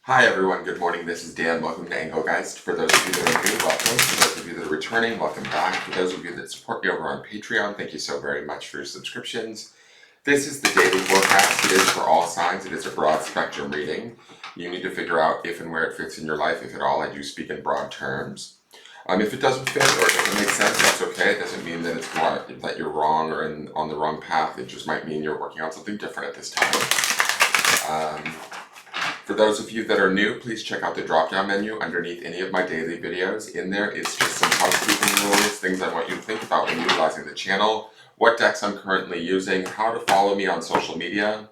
Hi everyone, good morning. This is Dan. Welcome to Engelgeist. For those of you that are new, welcome. For those of you that are returning, welcome back. For those of you that support me over on Patreon, thank you so very much for your subscriptions. This is the daily forecast. It is for all signs. It is a broad spectrum reading. You need to figure out if and where it fits in your life, if at all. I do speak in broad terms. If it doesn't fit or it doesn't make sense, that's okay. It doesn't mean that that you're wrong or on the wrong path. It just might mean you're working on something different at this time. For those of you that are new, please check out the drop-down menu underneath any of my daily videos. In there is just some housekeeping rules, things I want you to think about when utilizing the channel, what decks I'm currently using, how to follow me on social media,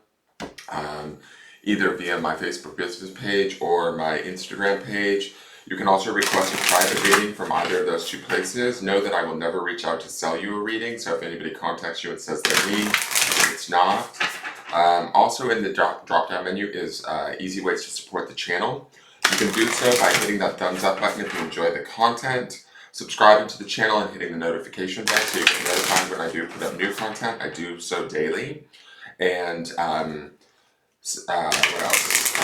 either via my Facebook business page or my Instagram page. You can also request a private reading from either of those two places. Know that I will never reach out to sell you a reading, so if anybody contacts you and says they're me, it's not. Also in the drop-down menu is easy ways to support the channel. You can do so by hitting that thumbs up button if you enjoy the content, subscribing to the channel and hitting the notification bell so you get notified when I do put up new content. I do so daily. And what else?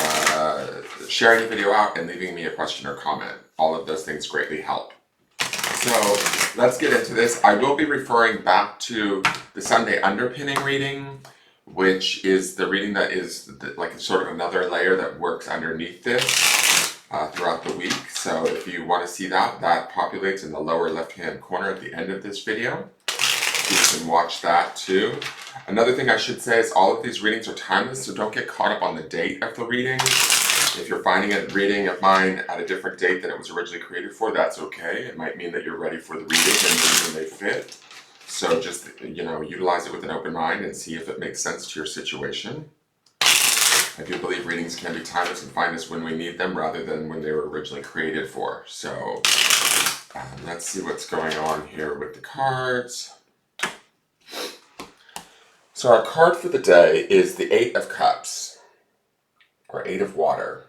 Sharing the video out and leaving me a question or comment. All of those things greatly help. So let's get into this. I will be referring back to the Sunday underpinning reading, which is the reading that is like sort of another layer that works underneath this throughout the week. So if you want to see that, that populates in the lower left-hand corner at the end of this video. You can watch that too. Another thing I should say is all of these readings are timeless, so don't get caught up on the date of the reading. If you're finding a reading of mine at a different date than it was originally created for, that's okay. It might mean that you're ready for the reading and the reading may fit. So just, utilize it with an open mind and see if it makes sense to your situation. I do believe readings can be timeless and find us when we need them rather than when they were originally created for. So let's see what's going on here with the cards. So our card for the day is the Eight of Cups, or Eight of Water.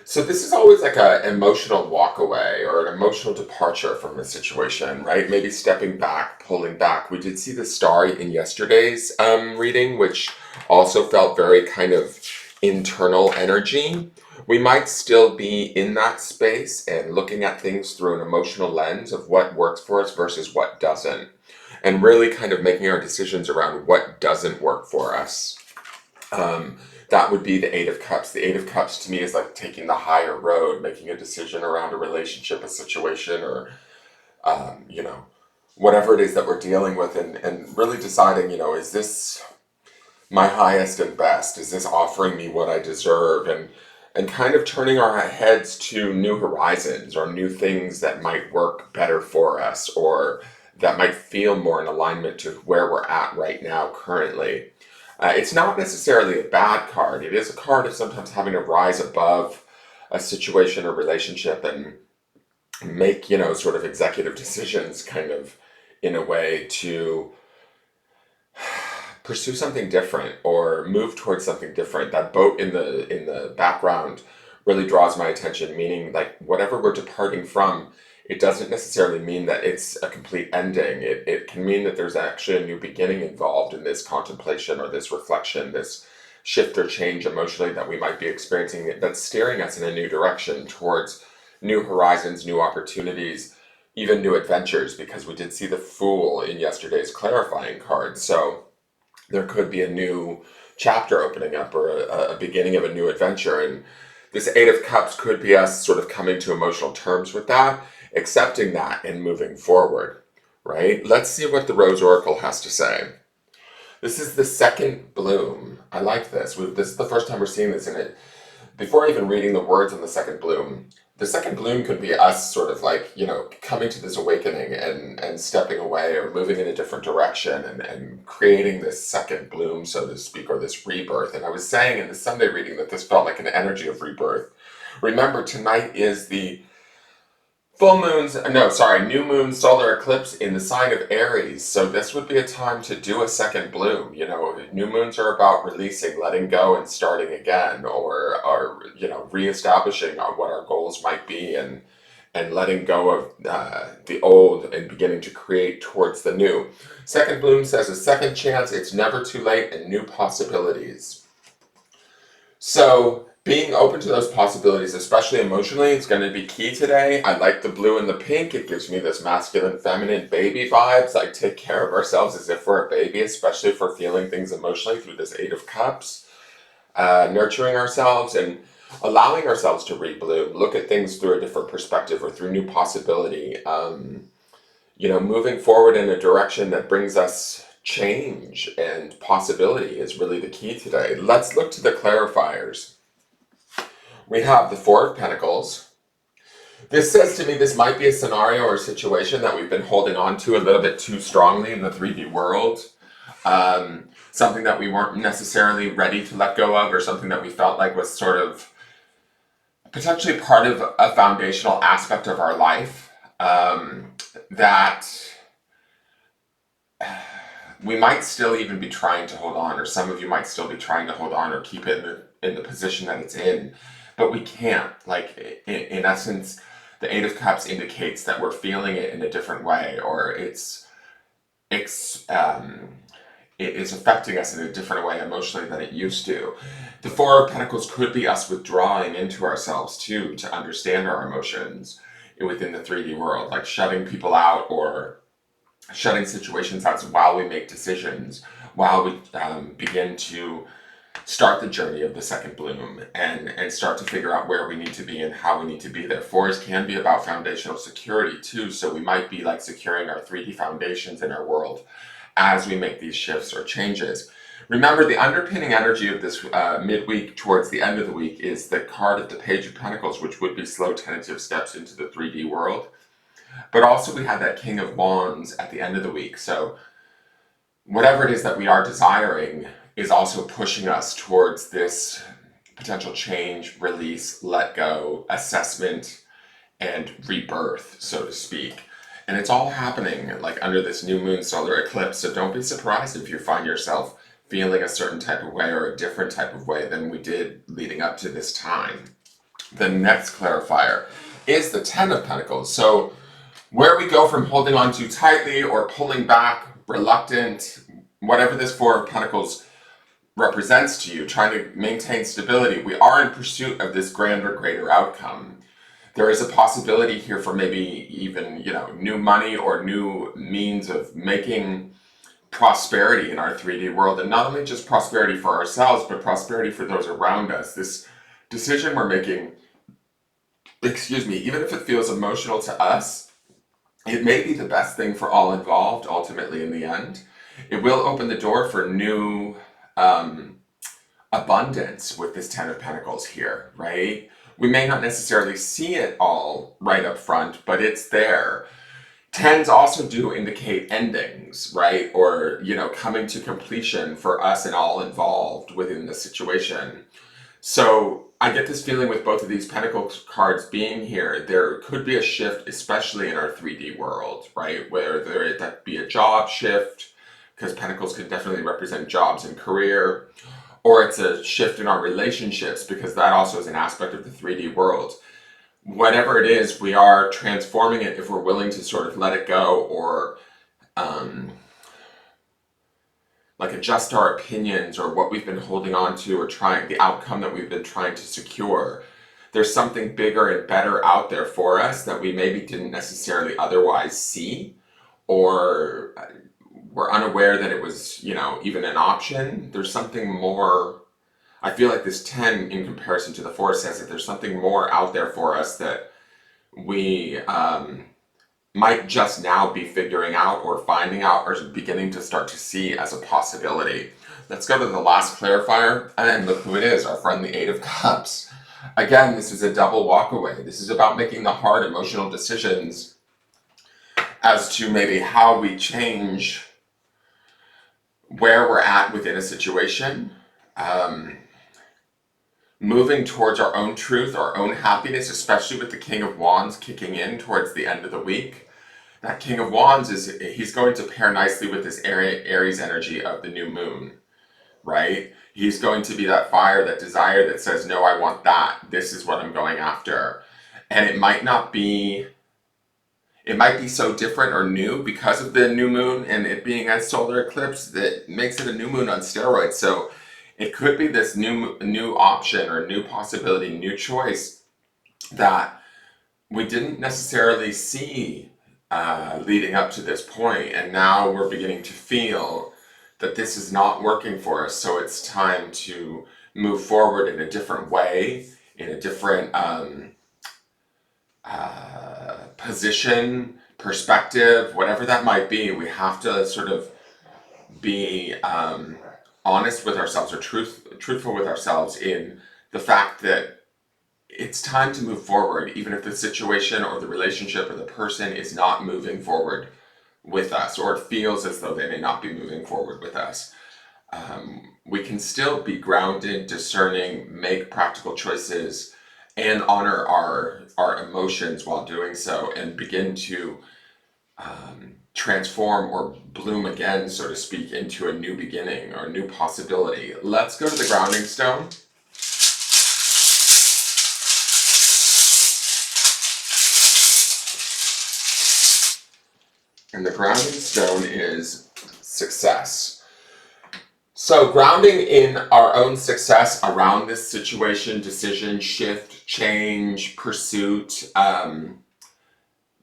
So this is always like an emotional walk away or an emotional departure from a situation, right? Maybe stepping back, pulling back. We did see the star in yesterday's reading, which also felt very kind of internal energy. We might still be in that space and looking at things through an emotional lens of what works for us versus what doesn't. And really kind of making our decisions around what doesn't work for us. That would be the Eight of Cups. The Eight of Cups to me is like taking the higher road, making a decision around a relationship, a situation, or, whatever it is that we're dealing with and really deciding, is this my highest and best? Is this offering me what I deserve? And kind of turning our heads to new horizons or new things that might work better for us or that might feel more in alignment to where we're at right now currently. It's not necessarily a bad card. It is a card of sometimes having to rise above a situation or relationship and make, sort of executive decisions kind of in a way to pursue something different or move towards something different. That boat in the background really draws my attention, meaning like whatever we're departing from, it doesn't necessarily mean that it's a complete ending. It can mean that there's actually a new beginning involved in this contemplation or this reflection, this shift or change emotionally that we might be experiencing that's steering us in a new direction towards new horizons, new opportunities, even new adventures, because we did see the Fool in yesterday's clarifying card. So there could be a new chapter opening up or a beginning of a new adventure. And this Eight of Cups could be us sort of coming to emotional terms with that, accepting that and moving forward, right? Let's see what the Rose Oracle has to say. This is the second bloom. I like this. This is the first time we're seeing this in it. Before even reading the words on the second bloom could be us sort of like, coming to this awakening and stepping away or moving in a different direction and creating this second bloom, so to speak, or this rebirth. And I was saying in the Sunday reading that this felt like an energy of rebirth. Remember, tonight is the new moon solar eclipse in the sign of Aries. So this would be a time to do a second bloom. New moons are about releasing, letting go and starting again, or reestablishing what our goals might be and letting go of the old and beginning to create towards the new. Second bloom says a second chance, it's never too late, and new possibilities. So Being open to those possibilities, especially emotionally, is going to be key today. I like the blue and the pink. It gives me this masculine, feminine baby vibes. Like, take care of ourselves as if we're a baby, especially if we're feeling things emotionally through this Eight of Cups. Nurturing ourselves and allowing ourselves to read blue, look at things through a different perspective or through new possibility. Moving forward in a direction that brings us change and possibility is really the key today. Let's look to the clarifiers. We have the Four of Pentacles. This says to me this might be a scenario or a situation that we've been holding on to a little bit too strongly in the 3D world. Something that we weren't necessarily ready to let go of, or something that we felt like was sort of potentially part of a foundational aspect of our life, that we might still even be trying to hold on, or some of you might still be trying to hold on or keep it in the position that it's in, but we can't. Like, in essence, the Eight of Cups indicates that we're feeling it in a different way, or it is affecting us in a different way emotionally than it used to. The Four of Pentacles could be us withdrawing into ourselves too, to understand our emotions within the 3D world, like shutting people out or shutting situations out while we make decisions, while we begin to start the journey of the second bloom and start to figure out where we need to be and how we need to be there. Fours can be about foundational security too, so we might be like securing our 3D foundations in our world as we make these shifts or changes. Remember, the underpinning energy of this midweek towards the end of the week is the card of the Page of Pentacles, which would be slow, tentative steps into the 3D world. But also we have that King of Wands at the end of the week. So whatever it is that we are desiring is also pushing us towards this potential change, release, let go, assessment, and rebirth, so to speak. And it's all happening like under this new moon solar eclipse. So don't be surprised if you find yourself feeling a certain type of way or a different type of way than we did leading up to this time. The next clarifier is the Ten of Pentacles. So where we go from holding on too tightly or pulling back, reluctant, whatever this Four of Pentacles represents to you, trying to maintain stability, we are in pursuit of this grander, greater outcome. There is a possibility here for maybe even, new money or new means of making prosperity in our 3D world. And not only just prosperity for ourselves, but prosperity for those around us. This decision we're making, even if it feels emotional to us, it may be the best thing for all involved ultimately in the end. It will open the door for new abundance with this Ten of Pentacles here, right? We may not necessarily see it all right up front, but it's there. Tens also do indicate endings, right? Or, coming to completion for us and all involved within the situation. So I get this feeling with both of these Pentacle cards being here, there could be a shift, especially in our 3D world, right? Where that be a job shift, because Pentacles can definitely represent jobs and career, or it's a shift in our relationships, because that also is an aspect of the 3D world. Whatever it is, we are transforming it if we're willing to sort of let it go or adjust our opinions or what we've been holding on to or the outcome that we've been trying to secure. There's something bigger and better out there for us that we maybe didn't necessarily otherwise see, or we're unaware that it was, even an option. There's something more. I feel like this 10 in comparison to the 4 says that there's something more out there for us that we might just now be figuring out or finding out or beginning to start to see as a possibility. Let's go to the last clarifier, and look who it is, our friend the Eight of Cups. Again, this is a double walk away. This is about making the hard emotional decisions as to maybe how we change where we're at within a situation. Moving towards our own truth, our own happiness, especially with the King of Wands kicking in towards the end of the week. That King of Wands he's going to pair nicely with this Aries energy of the new moon, right? He's going to be that fire, that desire that says, no, I want that. This is what I'm going after. And it might be so different or new because of the new moon and it being a solar eclipse that makes it a new moon on steroids. So It could be this new option or new possibility, new choice that we didn't necessarily see leading up to this point, and now we're beginning to feel that this is not working for us, so it's time to move forward in a different way, in a different position, perspective, whatever that might be. We have to sort of be honest with ourselves, or truthful with ourselves in the fact that it's time to move forward, even if the situation or the relationship or the person is not moving forward with us, or it feels as though they may not be moving forward with us. We can still be grounded, discerning, make practical choices, and honor our emotions while doing so, and begin to transform or bloom again, so to speak, into a new beginning or a new possibility. Let's go to the grounding stone. And the grounding stone is success. So grounding in our own success around this situation, decision, shift, change, pursuit,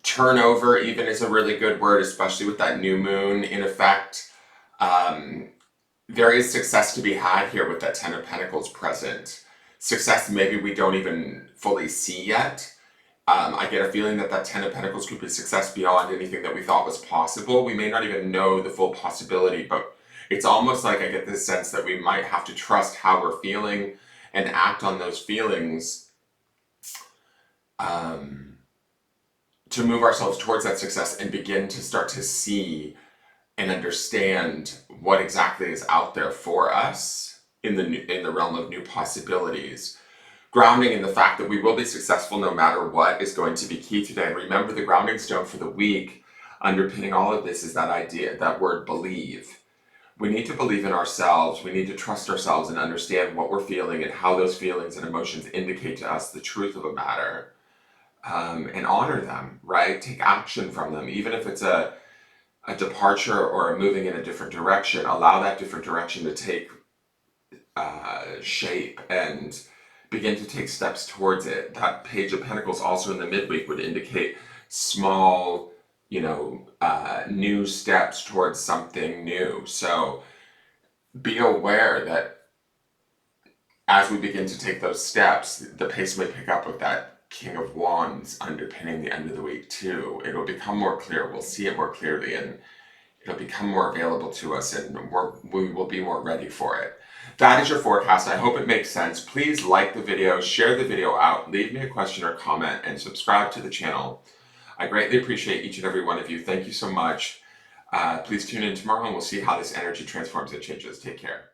turnover even is a really good word, especially with that new moon in effect. There is success to be had here with that Ten of Pentacles present. Success maybe we don't even fully see yet. I get a feeling that that Ten of Pentacles could be success beyond anything that we thought was possible. We may not even know the full possibility, but it's almost like I get this sense that we might have to trust how we're feeling and act on those feelings to move ourselves towards that success and begin to start to see and understand what exactly is out there for us in the realm of new possibilities. Grounding in the fact that we will be successful no matter what is going to be key today. Remember, the grounding stone for the week underpinning all of this is that idea, that word believe. We need to believe in ourselves. We need to trust ourselves and understand what we're feeling and how those feelings and emotions indicate to us the truth of a matter, and honor them, right? Take action from them. Even if it's a departure or a moving in a different direction, allow that different direction to take shape and begin to take steps towards it. That Page of Pentacles also in the midweek would indicate small, new steps towards something new. So be aware that as we begin to take those steps, the pace may pick up with that King of Wands underpinning the end of the week too. It'll become more clear. We'll see it more clearly, and it'll become more available to us, and we will be more ready for it. That is your forecast. I hope it makes sense. Please like the video, share the video out, leave me a question or comment, and subscribe to the channel. I greatly appreciate each and every one of you. Thank you so much. Please tune in tomorrow, and we'll see how this energy transforms and changes. Take care.